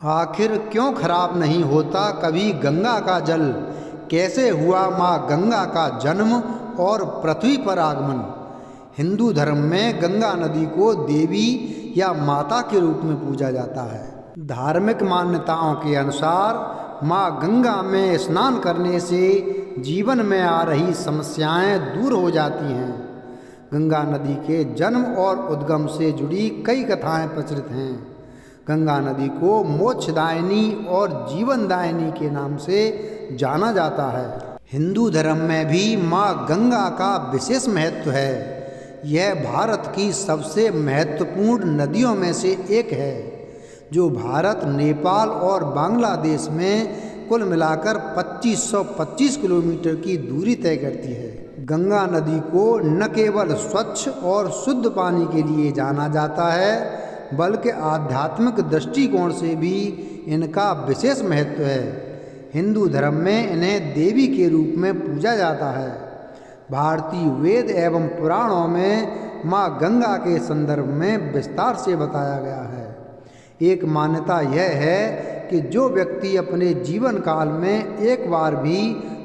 आखिर क्यों खराब नहीं होता कभी गंगा का जल? कैसे हुआ माँ गंगा का जन्म और पृथ्वी पर आगमन? हिंदू धर्म में गंगा नदी को देवी या माता के रूप में पूजा जाता है। धार्मिक मान्यताओं के अनुसार माँ गंगा में स्नान करने से जीवन में आ रही समस्याएं दूर हो जाती हैं। गंगा नदी के जन्म और उद्गम से जुड़ी कई कथाएं प्रचलित हैं। गंगा नदी को मोक्षदायिनी और जीवनदायिनी के नाम से जाना जाता है। हिंदू धर्म में भी माँ गंगा का विशेष महत्व है। यह भारत की सबसे महत्वपूर्ण नदियों में से एक है, जो भारत, नेपाल और बांग्लादेश में कुल मिलाकर 2525 किलोमीटर की दूरी तय करती है। गंगा नदी को न केवल स्वच्छ और शुद्ध पानी के लिए जाना जाता है, बल्कि आध्यात्मिक दृष्टिकोण से भी इनका विशेष महत्व है। हिंदू धर्म में इन्हें देवी के रूप में पूजा जाता है। भारतीय वेद एवं पुराणों में माँ गंगा के संदर्भ में विस्तार से बताया गया है। एक मान्यता यह है कि जो व्यक्ति अपने जीवन काल में एक बार भी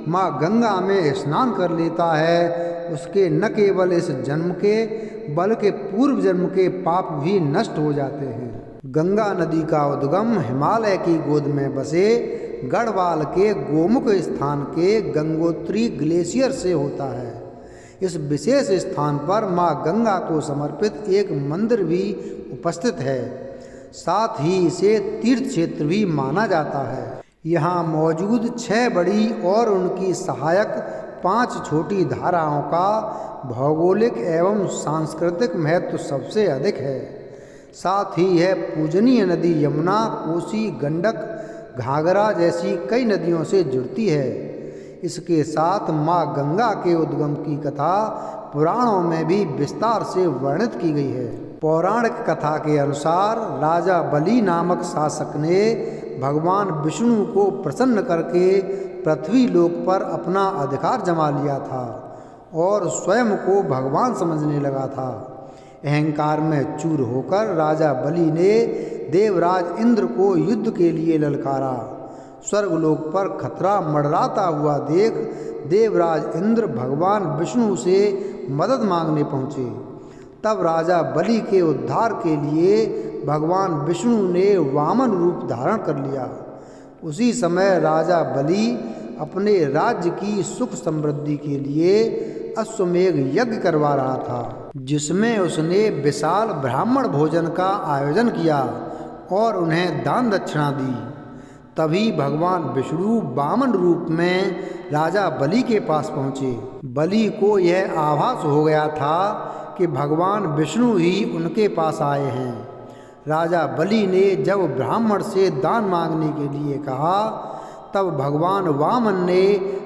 माँ गंगा में स्नान कर लेता है, उसके न केवल इस जन्म के बल्कि पूर्व जन्म के पाप भी नष्ट हो जाते हैं। गंगा नदी का उद्गम हिमालय की गोद में बसे गढ़वाल के गोमुख स्थान के गंगोत्री ग्लेशियर से होता है। इस विशेष स्थान पर माँ गंगा को समर्पित एक मंदिर भी उपस्थित है। साथ ही इसे तीर्थ क्षेत्र भी माना जाता है। यहाँ मौजूद 6 बड़ी और उनकी सहायक 5 छोटी धाराओं का भौगोलिक एवं सांस्कृतिक महत्व सबसे अधिक है। साथ ही यह पूजनीय नदी यमुना, कोसी, गंडक, घाघरा जैसी कई नदियों से जुड़ती है। इसके साथ माँ गंगा के उद्गम की कथा पुराणों में भी विस्तार से वर्णित की गई है। पौराणिक कथा के अनुसार राजा बलि नामक शासक ने भगवान विष्णु को प्रसन्न करके पृथ्वी लोक पर अपना अधिकार जमा लिया था और स्वयं को भगवान समझने लगा था। अहंकार में चूर होकर राजा बलि ने देवराज इंद्र को युद्ध के लिए ललकारा। स्वर्गलोक पर खतरा मंडराता हुआ देख देवराज इंद्र भगवान विष्णु से मदद मांगने पहुँचे। तब राजा बलि के उद्धार के लिए भगवान विष्णु ने वामन रूप धारण कर लिया। उसी समय राजा बलि अपने राज्य की सुख समृद्धि के लिए अश्वमेघ यज्ञ करवा रहा था, जिसमें उसने विशाल ब्राह्मण भोजन का आयोजन किया और उन्हें दान दक्षिणा दी। तभी भगवान विष्णु वामन रूप में राजा बलि के पास पहुँचे। बलि को यह आभास हो गया था कि भगवान विष्णु ही उनके पास आए हैं। राजा बलि ने जब ब्राह्मण से दान मांगने के लिए कहा, तब भगवान वामन ने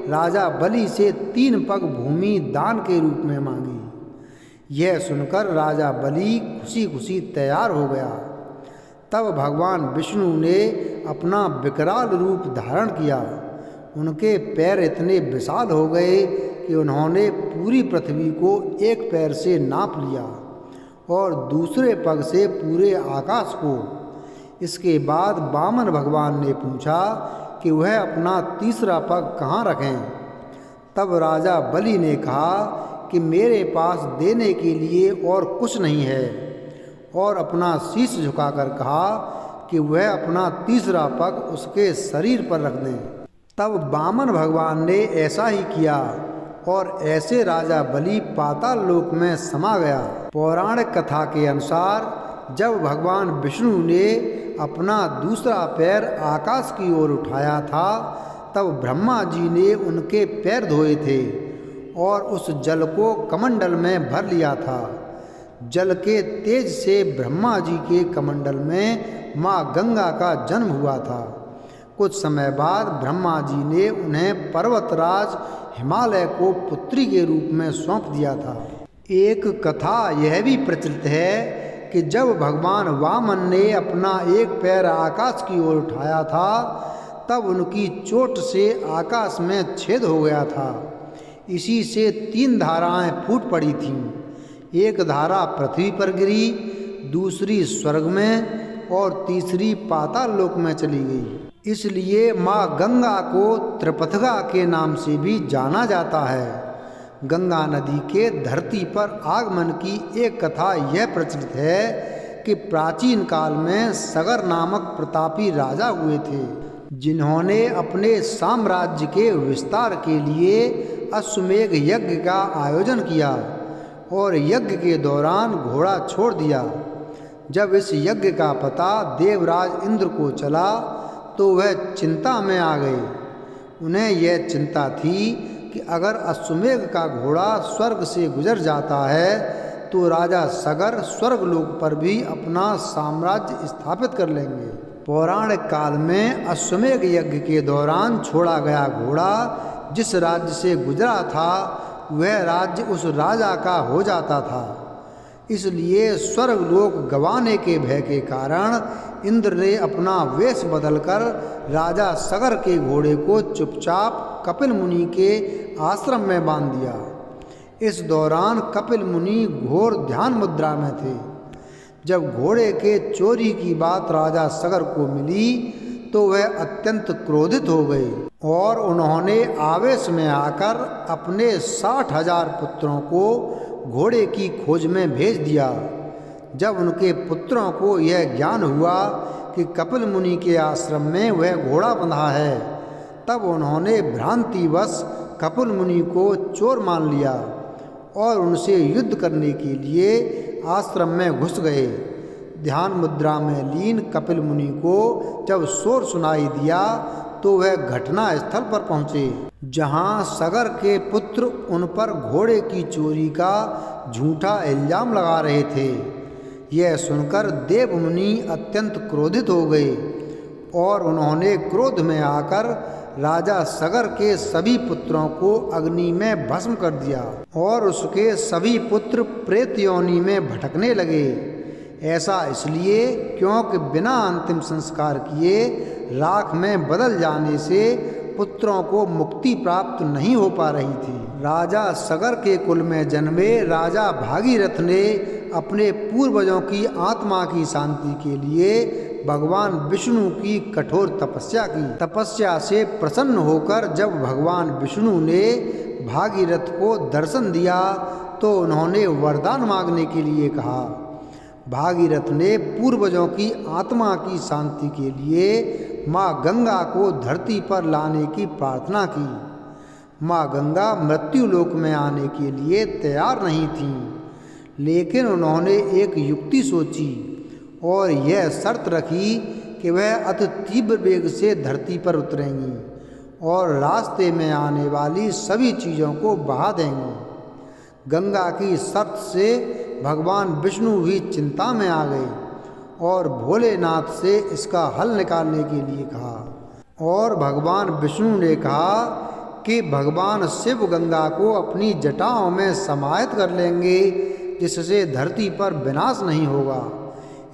राजा बलि से 3 पग भूमि दान के रूप में मांगी। यह सुनकर राजा बलि खुशी खुशी तैयार हो गया। तब भगवान विष्णु ने अपना विकराल रूप धारण किया। उनके पैर इतने विशाल हो गए कि उन्होंने पूरी पृथ्वी को एक पैर से नाप लिया और दूसरे पग से पूरे आकाश को। इसके बाद वामन भगवान ने पूछा कि वह अपना तीसरा पग कहाँ रखें। तब राजा बलि ने कहा कि मेरे पास देने के लिए और कुछ नहीं है, और अपना शीश झुकाकर कहा कि वह अपना तीसरा पग उसके शरीर पर रख दें। तब वामन भगवान ने ऐसा ही किया और ऐसे राजा बलि पाताल लोक में समा गया। पौराणिक कथा के अनुसार जब भगवान विष्णु ने अपना दूसरा पैर आकाश की ओर उठाया था, तब ब्रह्मा जी ने उनके पैर धोए थे और उस जल को कमंडल में भर लिया था। जल के तेज से ब्रह्मा जी के कमंडल में माँ गंगा का जन्म हुआ था। कुछ समय बाद ब्रह्मा जी ने उन्हें पर्वतराज हिमालय को पुत्री के रूप में सौंप दिया था। एक कथा यह भी प्रचलित है कि जब भगवान वामन ने अपना एक पैर आकाश की ओर उठाया था, तब उनकी चोट से आकाश में छेद हो गया था। इसी से 3 धाराएं फूट पड़ी थीं। एक धारा पृथ्वी पर गिरी, दूसरी स्वर्ग में और तीसरी पाताल लोक में चली गई। इसलिए माँ गंगा को त्रिपथगा के नाम से भी जाना जाता है। गंगा नदी के धरती पर आगमन की एक कथा यह प्रचलित है कि प्राचीन काल में सगर नामक प्रतापी राजा हुए थे, जिन्होंने अपने साम्राज्य के विस्तार के लिए अश्वमेध यज्ञ का आयोजन किया और यज्ञ के दौरान घोड़ा छोड़ दिया। जब इस यज्ञ का पता देवराज इंद्र को चला तो वह चिंता में आ गए। उन्हें यह चिंता थी कि अगर अश्वमेध का घोड़ा स्वर्ग से गुजर जाता है तो राजा सगर स्वर्गलोक पर भी अपना साम्राज्य स्थापित कर लेंगे। पौराणिक काल में अश्वमेध यज्ञ के दौरान छोड़ा गया घोड़ा जिस राज्य से गुजरा था वह राज्य उस राजा का हो जाता था। इसलिए स्वर्गलोक गंवाने के भय के कारण इंद्र ने अपना वेश बदलकर राजा सगर के घोड़े को चुपचाप कपिल मुनि के आश्रम में बांध दिया। इस दौरान कपिल मुनि घोर ध्यान मुद्रा में थे। जब घोड़े के चोरी की बात राजा सगर को मिली तो वह अत्यंत क्रोधित हो गए और उन्होंने आवेश में आकर अपने 60,000 पुत्रों को घोड़े की खोज में भेज दिया। जब उनके पुत्रों को यह ज्ञान हुआ कि कपिल मुनि के आश्रम में वह घोड़ा बंधा है, तब उन्होंने भ्रांतिवश कपिल मुनि को चोर मान लिया और उनसे युद्ध करने के लिए आश्रम में घुस गए। ध्यान मुद्रा में लीन कपिल मुनि को जब शोर सुनाई दिया तो वह घटना स्थल पर पहुँचे, जहाँ सगर के पुत्र उन पर घोड़े की चोरी का झूठा इल्जाम लगा रहे थे। यह सुनकर देवमुनि अत्यंत क्रोधित हो गए और उन्होंने क्रोध में आकर राजा सगर के सभी पुत्रों को अग्नि में भस्म कर दिया और उसके सभी पुत्र प्रेत योनि में भटकने लगे। ऐसा इसलिए क्योंकि बिना अंतिम संस्कार किए राख में बदल जाने से पुत्रों को मुक्ति प्राप्त नहीं हो पा रही थी। राजा सगर के कुल में जन्मे राजा भागीरथ ने अपने पूर्वजों की आत्मा की शांति के लिए भगवान विष्णु की कठोर तपस्या की। तपस्या से प्रसन्न होकर जब भगवान विष्णु ने भागीरथ को दर्शन दिया तो उन्होंने वरदान मांगने के लिए कहा। भागीरथ ने पूर्वजों की आत्मा की शांति के लिए माँ गंगा को धरती पर लाने की प्रार्थना की। माँ गंगा मृत्यु लोक में आने के लिए तैयार नहीं थीं, लेकिन उन्होंने एक युक्ति सोची और यह शर्त रखी कि वह अति तीव्र वेग से धरती पर उतरेंगी और रास्ते में आने वाली सभी चीज़ों को बहा देंगी। गंगा की शर्त से भगवान विष्णु भी चिंता में आ गए और भोलेनाथ से इसका हल निकालने के लिए कहा। और भगवान विष्णु ने कहा कि भगवान शिव गंगा को अपनी जटाओं में समाहित कर लेंगे, जिससे धरती पर विनाश नहीं होगा।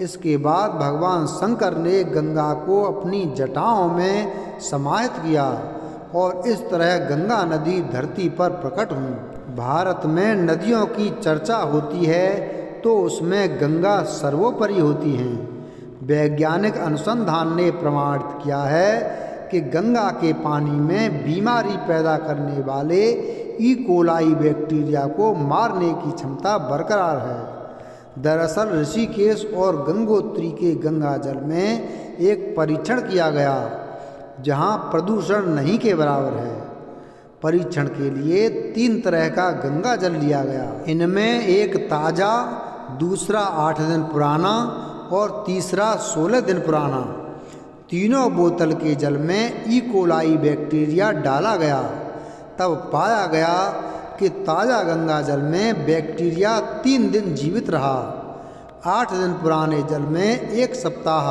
इसके बाद भगवान शंकर ने गंगा को अपनी जटाओं में समाहित किया और इस तरह गंगा नदी धरती पर प्रकट हुई। भारत में नदियों की चर्चा होती है तो उसमें गंगा सर्वोपरि होती हैं। वैज्ञानिक अनुसंधान ने प्रमाणित किया है कि गंगा के पानी में बीमारी पैदा करने वाले ई कोलाई बैक्टीरिया को मारने की क्षमता बरकरार है। दरअसल ऋषिकेश और गंगोत्री के गंगा जल में एक परीक्षण किया गया जहां प्रदूषण नहीं के बराबर है। परीक्षण के लिए 3 तरह का गंगा जल लिया गया। इनमें एक ताज़ा, दूसरा 8 दिन पुराना और तीसरा 16 दिन पुराना। तीनों बोतल के जल में ई कोलाई बैक्टीरिया डाला गया। तब पाया गया कि ताज़ा गंगा जल में बैक्टीरिया 3 दिन जीवित रहा। 8 दिन पुराने जल में 1 सप्ताह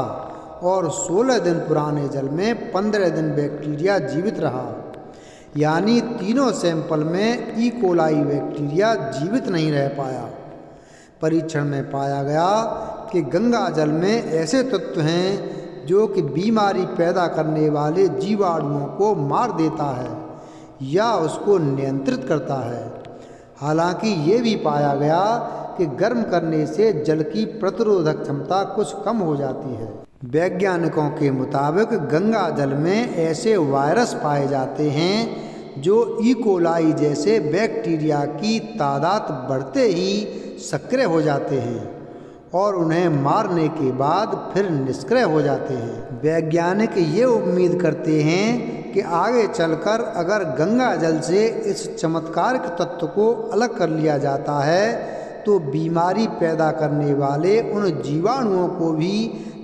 और 16 दिन पुराने जल में 15 दिन बैक्टीरिया जीवित रहा। यानी तीनों सैंपल में ई कोलाई बैक्टीरिया जीवित नहीं रह पाया। परीक्षण में पाया गया कि गंगा जल में ऐसे तत्व हैं जो कि बीमारी पैदा करने वाले जीवाणुओं को मार देता है या उसको नियंत्रित करता है। हालांकि ये भी पाया गया कि गर्म करने से जल की प्रतिरोधक क्षमता कुछ कम हो जाती है। वैज्ञानिकों के मुताबिक गंगा जल में ऐसे वायरस पाए जाते हैं जो ई कोलाई जैसे बैक्टीरिया की तादाद बढ़ते ही सक्रिय हो जाते हैं और उन्हें मारने के बाद फिर निष्क्रिय हो जाते हैं। वैज्ञानिक ये उम्मीद करते हैं कि आगे चलकर अगर गंगा जल से इस चमत्कारिक तत्व को अलग कर लिया जाता है तो बीमारी पैदा करने वाले उन जीवाणुओं को भी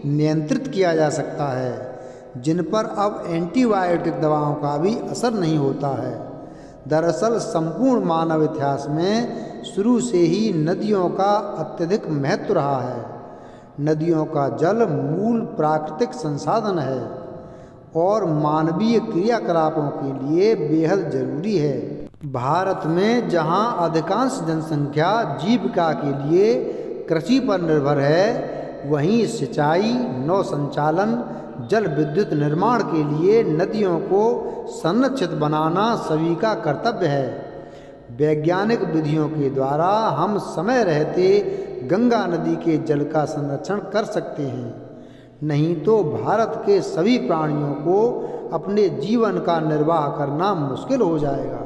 नियंत्रित किया जा सकता है जिन पर अब एंटीबायोटिक दवाओं का भी असर नहीं होता है। दरअसल संपूर्ण मानव इतिहास में शुरू से ही नदियों का अत्यधिक महत्व रहा है। नदियों का जल मूल प्राकृतिक संसाधन है और मानवीय क्रियाकलापों के लिए बेहद जरूरी है। भारत में जहां अधिकांश जनसंख्या जीविका के लिए कृषि पर निर्भर है, वहीं सिंचाई, नौ संचालन, जल विद्युत निर्माण के लिए नदियों को संरक्षित बनाना सभी का कर्तव्य है। वैज्ञानिक विधियों के द्वारा हम समय रहते गंगा नदी के जल का संरक्षण कर सकते हैं, नहीं तो भारत के सभी प्राणियों को अपने जीवन का निर्वाह करना मुश्किल हो जाएगा।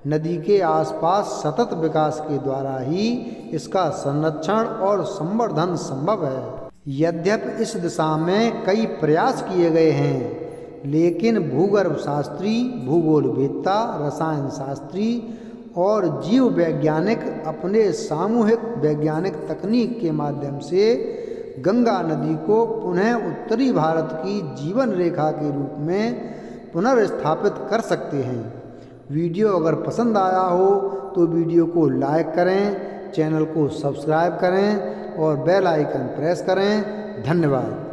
नदी के आसपास सतत विकास के द्वारा ही इसका संरक्षण और संवर्धन संभव है। यद्यपि इस दिशा में कई प्रयास किए गए हैं, लेकिन भूगर्भ शास्त्री, भूगोलवेत्ता, रसायन शास्त्री और जीव वैज्ञानिक अपने सामूहिक वैज्ञानिक तकनीक के माध्यम से गंगा नदी को पुनः उत्तरी भारत की जीवन रेखा के रूप में पुनर्स्थापित कर सकते हैं। वीडियो अगर पसंद आया हो तो वीडियो को लाइक करें, चैनल को सब्सक्राइब करें और बेल आइकन प्रेस करें। धन्यवाद।